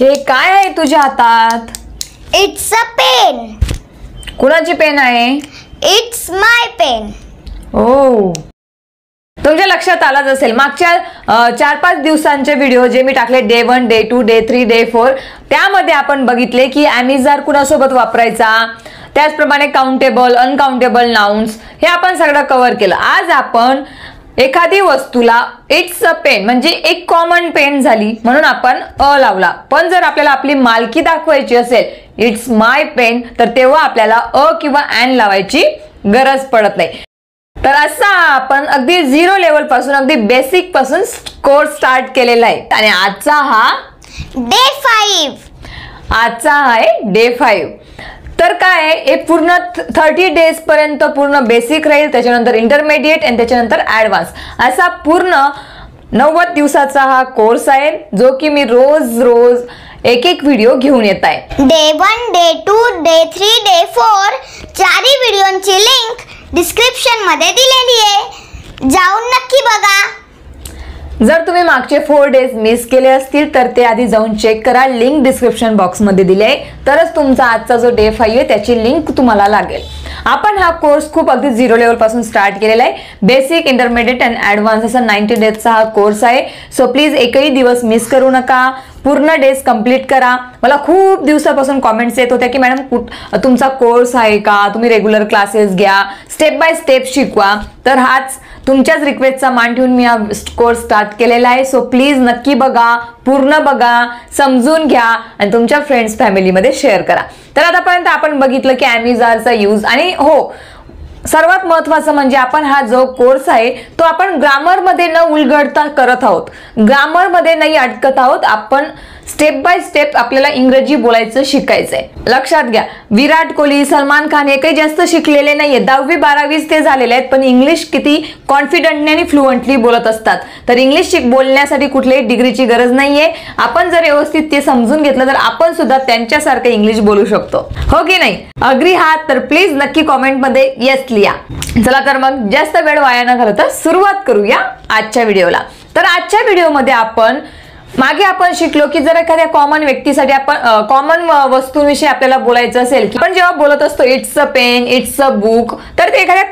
हे काय आहे तुझ्या हातात? It's a pen. कुणाची पेन आहे? It's my pen. ओ, तुमच्या लक्षात आलाच असेल मागच्या 4-5 दिवसांचे व्हिडिओ जे मी टाकले डे 1, डे 2, डे 3, डे 4 त्यामध्ये आपण बघितले की ॲमिजार कुणासोबत वापरायचा, त्याचप्रमाणे काउंटेबल अनकाउंटेबल नाउन्स हे आपण सगळं कव्हर केलं. आज आपण एखादी वस्तूला इट्स अ पेन म्हणजे एक कॉमन पेन झाली म्हणून आपण अ लावला, पण जर आपल्याला आपली मालकी दाखवायची असेल इट्स माय पेन तर तेव्हा आपल्याला अ किंवा ॲन लावायची गरज पडत नाही. तर असा आपण अगदी 0 लेवल पासून अगदी बेसिक पासून कोर्स स्टार्ट केलेला आहे आणि आजचा हा डे 5. आजचा आहे डे 5. तर काय आहे, हे पूर्ण 30 डेज पर्यंत पूर्ण बेसिक राहील, त्याच्यानंतर इंटरमिडिएट आणि त्याच्यानंतर ॲडव्हान्स असा पूर्ण 90 दिवसाचा हा कोर्स आहे जो की मी रोज एक व्हिडिओ घेऊन येत आहे. डे 1, डे 2, डे 3, डे 4 चारही व्हिडिओची लिंक डिस्क्रिप्शन मध्ये दिलेली आहे, जाऊन नक्की बघा. जर तुम्ही मागचे 4 डेज मिस केले असतील तर ते आधी जाऊन चेक करा, लिंक डिस्क्रिप्शन बॉक्स मध्ये दिली आहे, तरच तुमचा आजचा जो डे 5 आहे त्याची लिंक तुम्हाला लागेल. आपण हा कोर्स खूप अगदी 0 लेवल पासून स्टार्ट केलेला आहे. बेसिक, इंटरमिडिएट आणि ॲडव्हान्स असा 90 डेजचा हा कोर्स आहे. सो प्लीज एकही दिवस मिस करू नका, पूर्ण डेज कंप्लीट करा. मला खूप दिवसापासून कमेंट्स येत होत्या की मॅडम तुमचा कोर्स आहे का, तुम्ही रेग्युलर क्लासेस घ्या, स्टेप बाय स्टेप शिकवा. तर हाच तुमच्याच रिक्वेस्टचा मान ठेवून मी हा कोर्स स्टार्ट केलेला आहे. सो प्लीज नक्की बघा, पूर्ण बघा, समजून घ्या आणि तुमच्या फ्रेंड्स फॅमिलीमध्ये शेअर करा. तर आतापर्यंत आपण बघितलं की ॲमिजारचा यूज आणि हो सर्वात महत्त्वाचं म्हणजे आपण हा जो कोर्स आहे तो आपण ग्रामरमध्ये न उलगडता करत आहोत, ग्रामरमध्ये नाही अडकत आहोत. आपण स्टेप बाय स्टेप आपल्याला इंग्रजी बोलायचं शिकायचंय. लक्षात घ्या, विराट कोहली, सलमान खान हे काही जास्त शिकलेले नाहीये, 10वी 12वी ते झालेले आहेत, पण इंग्लिश किती कॉन्फिडंटली आणि फ्लुएंटली बोलत असतात. तर इंग्लिश बोलण्यासाठी कुठल्याही डिग्रीची गरज नाहीये. आपण जर व्यवस्थित ते समजून घेतलं तर आपण सुद्धा त्यांच्यासारखं इंग्लिश बोलू शकतो, हो की नाही? अग्री आहात तर प्लीज नक्की कॉमेंटमध्ये येस लिहा. चला तर मग जास्त वेळ वाया न घालवता सुरुवात करूया आजच्या व्हिडिओला. तर आजच्या व्हिडिओमध्ये मागे आपण शिकलो की जर एखाद्या कॉमन व्यक्तीसाठी आपण कॉमन वस्तूंविषयी आपल्याला बोलायचं असेल की आपण जेव्हा बोलत असतो it's a pen, it's a book, तर ते एखाद्या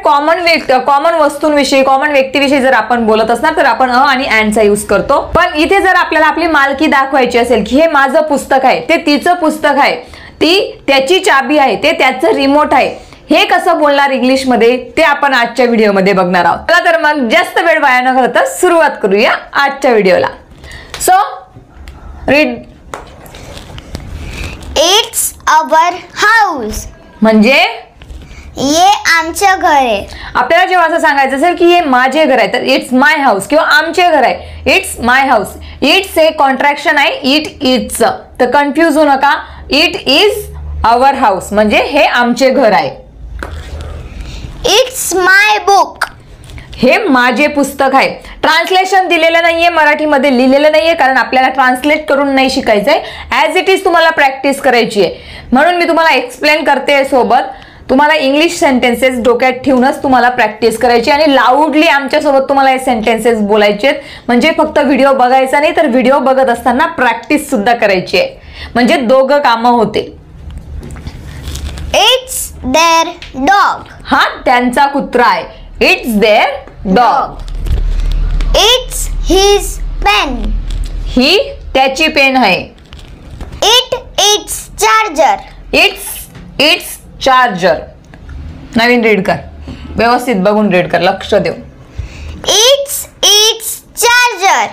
कॉमन वस्तूंविषयी, कॉमन व्यक्तीविषयी जर आपण बोलत असणार तर आपण अ आणि ॲनचा यूज करतो. पण इथे जर आपल्याला आपली मालकी दाखवायची असेल की हे माझं पुस्तक आहे, ते तिचं पुस्तक आहे, ती त्याची चाबी आहे, ते त्याचं रिमोट आहे, हे कसं बोलणार इंग्लिश मध्ये ते आपण आजच्या व्हिडिओमध्ये बघणार आहोत. चला तर मग जास्त वेळ वाया न घालवता सुरुवात करूया आजच्या व्हिडिओला. So read. It's our house म्हणजे ये आमचं घर आहे. आपल्याला जेव्हा असं सांगायचं असेल की हे माझे घर आहे तर इट्स माय हाऊस किंवा आमचे घर आहे, इट्स माय हाऊस. इट्स हे कॉन्ट्रॅक्शन आहे इट इट्स, तर कन्फ्यूज होऊ नका. इट इज अवर हाऊस म्हणजे हे आमचे घर आहे. इट्स माय बुक हे माझे पुस्तक आहे. ट्रान्सलेशन दिलेलं नाहीये, मराठीमध्ये लिहिलेलं नाहीये, कारण आपल्याला ट्रान्सलेट करून नाही शिकायचंय, ॲज इट इज तुम्हाला प्रॅक्टिस करायची आहे. म्हणून मी तुम्हाला एक्सप्लेन करते सोबत. तुम्हाला इंग्लिश सेंटेन्सेस डोक्यात ठेवूनच तुम्हाला प्रॅक्टिस करायची आणि लाऊडली आमच्यासोबत तुम्हाला हे सेंटेन्सेस बोलायचे आहेत. म्हणजे फक्त व्हिडिओ बघायचा नाही तर व्हिडिओ बघत असताना प्रॅक्टिस सुद्धा करायची आहे, म्हणजे दोघं कामं होते. इट्स देअर डॉग हा त्यांचा कुत्रा आहे. It's their dog. It's his pen ही त्याची पेन आहे. It's charger it's charger. नवीन रीड कर, व्यवस्थित बघून रीड कर, लक्ष देऊ. It's charger.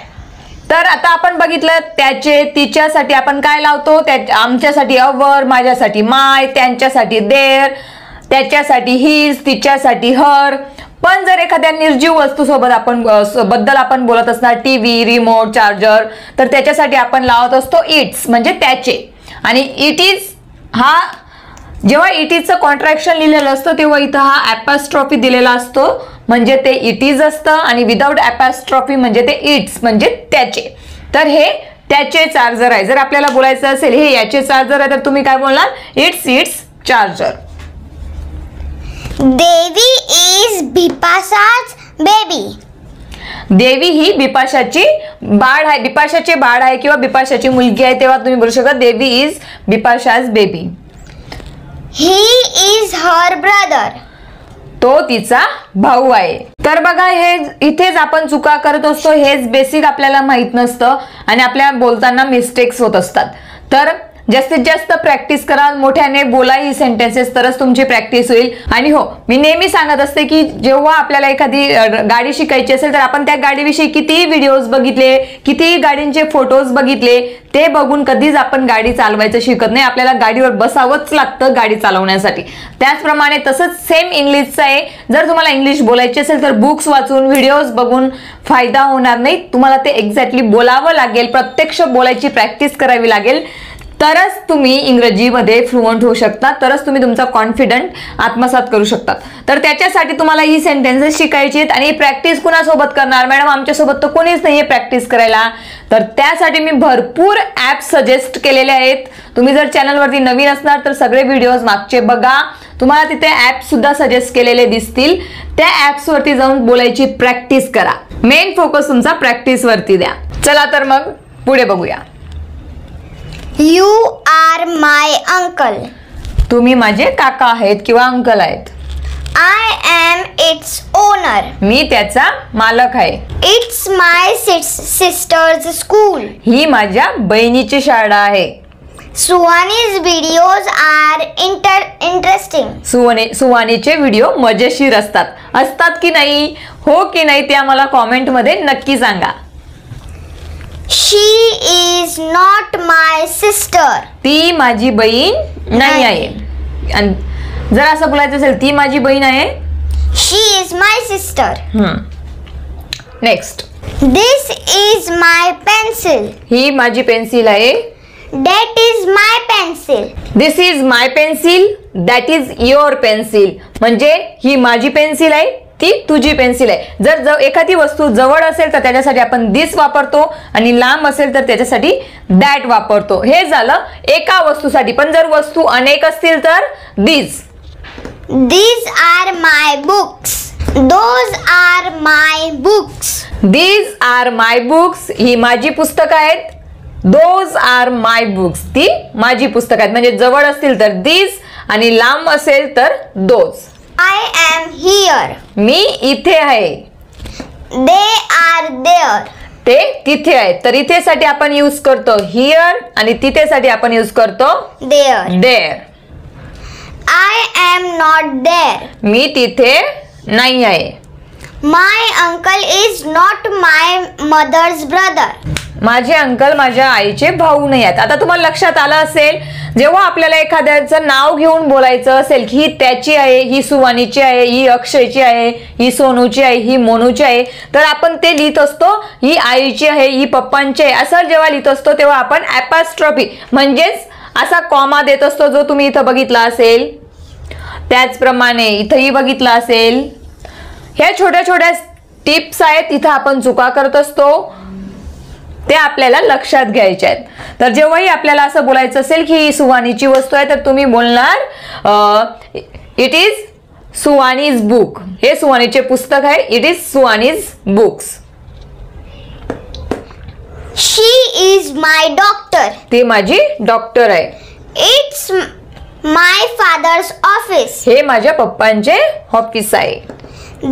तर आता आपण बघितलं त्याचे, तिच्यासाठी आपण काय लावतो, आमच्यासाठी अवर, माझ्यासाठी माय, त्यांच्यासाठी देअर, त्याच्यासाठी हिज, तिच्यासाठी हर. पण जर एखाद्या निर्जीव वस्तू बद्दल आपण बोलत असणार, टीव्ही, रिमोट, चार्जर, तर त्याच्यासाठी आपण लावत असतो इट्स म्हणजे त्याचे. आणि इट इज हा जेव्हा इट इजचं कॉन्ट्रॅक्शन लिहिलेलं असतं तेव्हा इथं हा ॲपॉस्ट्रॉफी दिलेला असतो म्हणजे ते इट इज असतं, आणि विदाउट ॲपॉस्ट्रॉफी म्हणजे ते इट्स म्हणजे त्याचे. तर हे त्याचे चार्जर आहे. जर आपल्याला बोलायचं असेल हे याचे चार्जर आहे तर तुम्ही काय बोलणार, इट्स चार्जर. देवी इज बिपासा's बेबी. देवी ही बिपाशाची बाळ आहे, बिपाशाचे बाळ आहे किंवा बिपाशाची मुलगी आहे, तेव्हा तुम्ही बोलू शकता Devi is Bipasha's baby. He is her brother. तो तिचा भाऊ आहे. तर बघा, हे इथेच आपण चुका करत असतो. हेच बेसिक आपल्याला माहित नसतं आणि आपल्या बोलताना मिस्टेक्स होत असतात. तर जास्तीत जास्त प्रॅक्टिस करा, मोठ्याने बोला ही सेंटेन्सेस, तरच तुमची प्रॅक्टिस होईल. आणि हो, मी नेहमी सांगत असते की जेव्हा आपल्याला एखादी गाडी शिकायची असेल तर आपण त्या गाडीविषयी कितीही व्हिडिओज बघितले, कितीही गाडींचे फोटोज बघितले, ते बघून कधीच आपण गाडी चालवायचं शिकत नाही. आपल्याला गाडीवर बसावंच लागतं गाडी चालवण्यासाठी. त्याचप्रमाणे तसंच सेम इंग्लिशचं आहे. जर तुम्हाला इंग्लिश बोलायची असेल तर बुक्स वाचून, व्हिडिओज बघून फायदा होणार नाही. तुम्हाला ते एक्झॅक्टली बोलावं लागेल, प्रत्यक्ष बोलायची प्रॅक्टिस करावी लागेल, तरच तुम्ही इंग्रजीमध्ये फ्लुएंट होऊ शकता, तरच तुम्ही तुमचा कॉन्फिडंट आत्मसात करू शकता. तर त्याच्यासाठी तुम्हाला ही सेंटेन्सेस शिकायची आहेत. आणि प्रॅक्टिस कुणासोबत करणार? मॅडम, आमच्यासोबत तर कोणीच नाहीये प्रॅक्टिस करायला. तर त्यासाठी मी भरपूर ॲप्स सजेस्ट केलेले आहेत. तुम्ही जर चॅनलवरती नवीन असणार तर सगळे व्हिडिओज मागचे बघा. तुम्हाला तिथे ॲप्स सुद्धा सजेस्ट केलेले दिसतील. त्या ॲप्सवरती जाऊन बोलायची प्रॅक्टिस करा. मेन फोकस तुमचा प्रॅक्टिसवरती द्या. चला तर मग पुढे बघूया. You are my uncle. तुम्ही माझे काका आहेत किंवा अंकल आहेत. I am its owner. मी त्याचा मालक आहे. It's my sister's school. ही माझ्या बहिणीची शाळा आहे. Suwani's videos are interesting. सुवानीचे व्हिडिओ मजेशीर असतात की नाही? हो की नाही ते आम्हाला कॉमेंट मध्ये नक्की सांगा. She is not my sister. ती माझी बहीण नाही आहे. आणि जर असं बोलायचं असेल ती माझी बहीण आहे. She is my sister. Next. This is my pencil. ही माझी पेन्सिल आहे. That is my pencil. This is my pencil. That is your pencil. म्हणजे ही माझी पेन्सिल आहे, ती तुझी पेन्सिल आहे. जर एखादी वस्तू जवळ असेल तर त्याच्यासाठी आपण दिस वापरतो आणि लांब असेल तर त्याच्यासाठी दॅट वापरतो. हे झालं एका वस्तूसाठी. पण जर वस्तू अनेक असतील तर दिस. These are my books. Those are my books. These are my books. ही माझी पुस्तकं आहेत. Those are my books. ती माझी पुस्तकं आहेत. म्हणजे जवळ असतील तर दिस आणि लांब असेल तर those. I am here. मी इथे आहे. They are there. ते तिथे आहेत. तर इथेसाठी आपण यूज करतो हिअर आणि तिथेसाठी आपण यूज करतो There. There. I am not there. मी तिथे नाही आहे. My uncle is not my mother's brother. माझे अंकल माझ्या आईचे भाऊ नाही आहेत. आता तुम्हाला लक्षात आलं असेल, जेव्हा आपल्याला एखाद्याचं नाव घेऊन बोलायचं असेल की ही त्याची आहे, ही सुवानीची आहे, ही अक्षयची आहे, ही सोनूची आहे, ही मोनूची आहे, तर आपण ते लिहित असतो ही आईची आहे, ही पप्पांची आहे. असं जेव्हा लिहित असतो तेव्हा आपण ॲपॉस्ट्रॉफी म्हणजेच असा कॉमा देत असतो, जो तुम्ही इथं बघितला असेल. त्याचप्रमाणे इथंही बघितला असेल. ह्या छोट्या छोट्या टिप्स आहेत, इथं आपण चुका करत असतो, ते आपल्याला लक्षात घ्यायचे आहेत. तर जेव्हाही आपल्याला असं बोलायचं असेल की ही सुवानीची वस्तू आहे तर तुम्ही बोलणार इट इज सुवानीज बुक. हे सुवानीचे पुस्तक आहे. It is Suwani's books. She is my doctor. ती माझी डॉक्टर आहे. It's my father's office. हे माझ्या पप्पांचे ऑफिस आहे.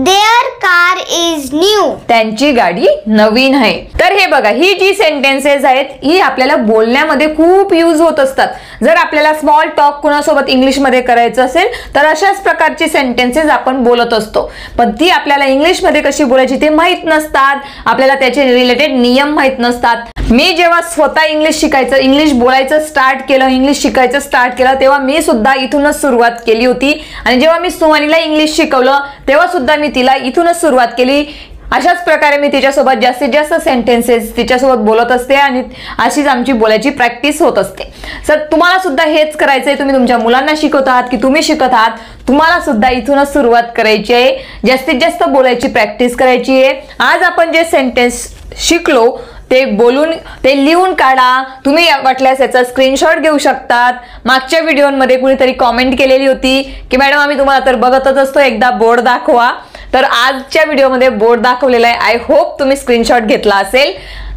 Their car is new. त्यांची गाडी नवीन आहे. तर हे बघा, ही जी सेंटेन्सेस आहेत ही आपल्याला बोलण्यामध्ये खूप यूज होत असतात. जर आपल्याला स्मॉल टॉक कुणासोबत इंग्लिशमध्ये करायचं असेल तर अशाच प्रकारची सेंटेन्सेस आपण बोलत असतो. पण ती आपल्याला इंग्लिशमध्ये कशी बोलायची ते माहीत नसतात. आपल्याला त्याचे रिलेटेड नियम माहीत नसतात. मी जेव्हा स्वतः इंग्लिश बोलायचं स्टार्ट केलं, इंग्लिश शिकायचं स्टार्ट केलं, तेव्हा मी सुद्धा इथूनच सुरुवात केली होती. आणि जेव्हा मी सुवानीला इंग्लिश शिकवलं तेव्हा सुद्धा मी तिला इथूनच सुरुवात केली. अशाच प्रकारे मी तिच्यासोबत जास्तीत जास्त सेंटेन्सेस तिच्यासोबत बोलत असते आणि अशीच आमची बोलायची प्रॅक्टिस होत असते. सर तुम्हाला सुद्धा हेच करायचंय. तुम्ही तुमच्या मुलांना शिकवत आहात की तुम्ही शिकत आहात, तुम्हाला सुद्धा इथूनच सुरुवात करायची आहे. जास्तीत जास्त बोलायची प्रॅक्टिस करायची आहे. आज आपण जे सेंटेन्स शिकलो ते बोलून ते लिहून काढा. तुम्ही वाटल्यास याचा स्क्रीनशॉट घेऊ शकतात. मागच्या व्हिडिओमध्ये कुणीतरी कॉमेंट केलेली होती की मॅडम आम्ही तुम्हाला तर बघतच असतो, एकदा बोर्ड दाखवा. तर आजच्या व्हिडिओमध्ये बोर्ड दाखवलेला आहे. आय होप तुम्ही स्क्रीनशॉट घेतला असेल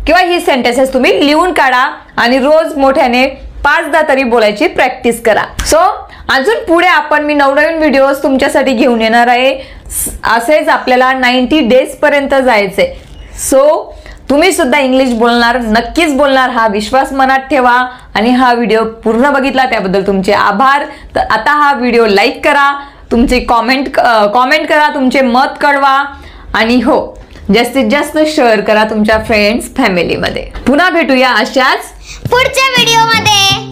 किंवा ही सेंटेन्सेस तुम्ही लिहून काढा आणि रोज मोठ्याने 5दा तरी बोलायची प्रॅक्टिस करा. सो अजून पुढे मी नवनवीन व्हिडिओज तुमच्यासाठी घेऊन येणार आहे. असेच आपल्याला 90 डेज पर्यंत जायचंय. सो तुम्ही सुद्धा इंग्लिश बोलणार, नक्कीच बोलणार, हा विश्वास मनात ठेवा. आणि हा व्हिडिओ पूर्ण बघितला त्याबद्दल तुमचे आभार. तर आता हा व्हिडिओ लाईक करा, तुमचे कॉमेंट करा, तुमचे मत कळवा आणि हो जास्तीत जास्त शेअर करा तुमच्या फ्रेंड्स फॅमिलीमध्ये. पुन्हा भेटूया अशाच पुढच्या व्हिडिओमध्ये.